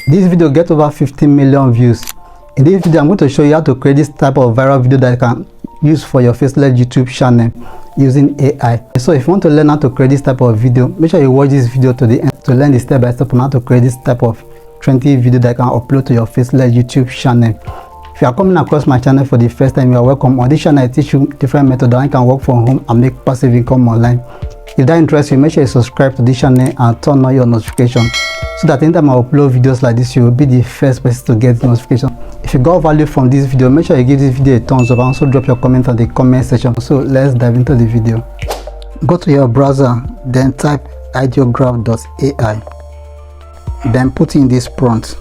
This video get over 15 million views. In this video, I'm going to show you how to create this type of viral video that you can use for your faceless YouTube channel using AI. So if you want to learn how to create this type of video, make sure you watch this video to the end to learn the step by step on how to create this type of trendy video that you can upload to your faceless YouTube channel. If you are coming across my channel for the first time, you are welcome. On this channel, I teach you different methods that you can work from home and make passive income online. If that interests you, make sure you subscribe to this channel and turn on your notification so that anytime I upload videos like this, you will be the first person to get the notification. If you got value from this video, make sure you give this video a thumbs up and also drop your comment on the comment section. So let's dive into the video. Go to your browser, then type ideograph.ai, then put in this prompt.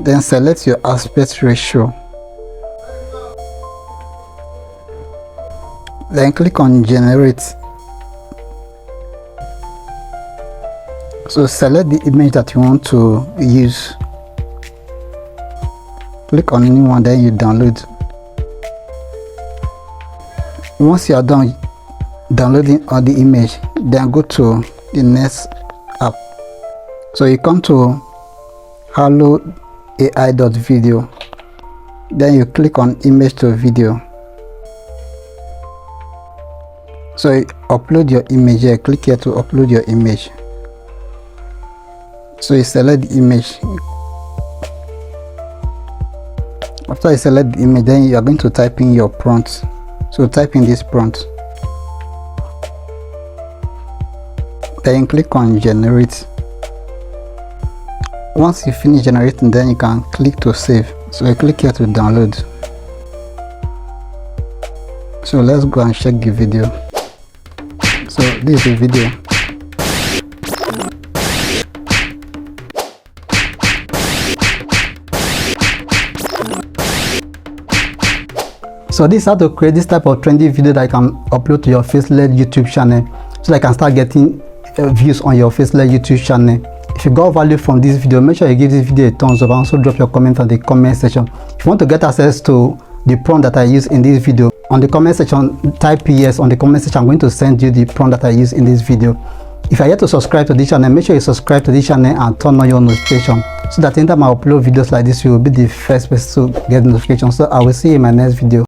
Then select your aspect ratio. Then click on generate. So select the image that you want to use. Click on any one, then you download. Once you are done downloading all the image, then go to the next app. So you come to haloai.video, then you click on image to video. So you upload your image here. Click here to upload your image. So you select the image. After you select the image, then you are going to type in your prompt. So type in this prompt, then click on generate. Once you finish generating, then you can click to save. So I click here to download. So let's go and check the video. So this is the video. So this is how to create this type of trendy video that you can upload to your faceless YouTube channel so that you can start getting views on your faceless YouTube channel. If you got value from this video, make sure you give this video a thumbs up and also drop your comment on the comment section. If you want to get access to the prompt that I use in this video, on the comment section type yes. On the comment section, I'm going to send you the prompt that I use in this video. If you are yet to subscribe to this channel, make sure you subscribe to this channel and turn on your notification so that anytime I upload videos like this, you will be the first person to get the notification. So I will see you in my next video.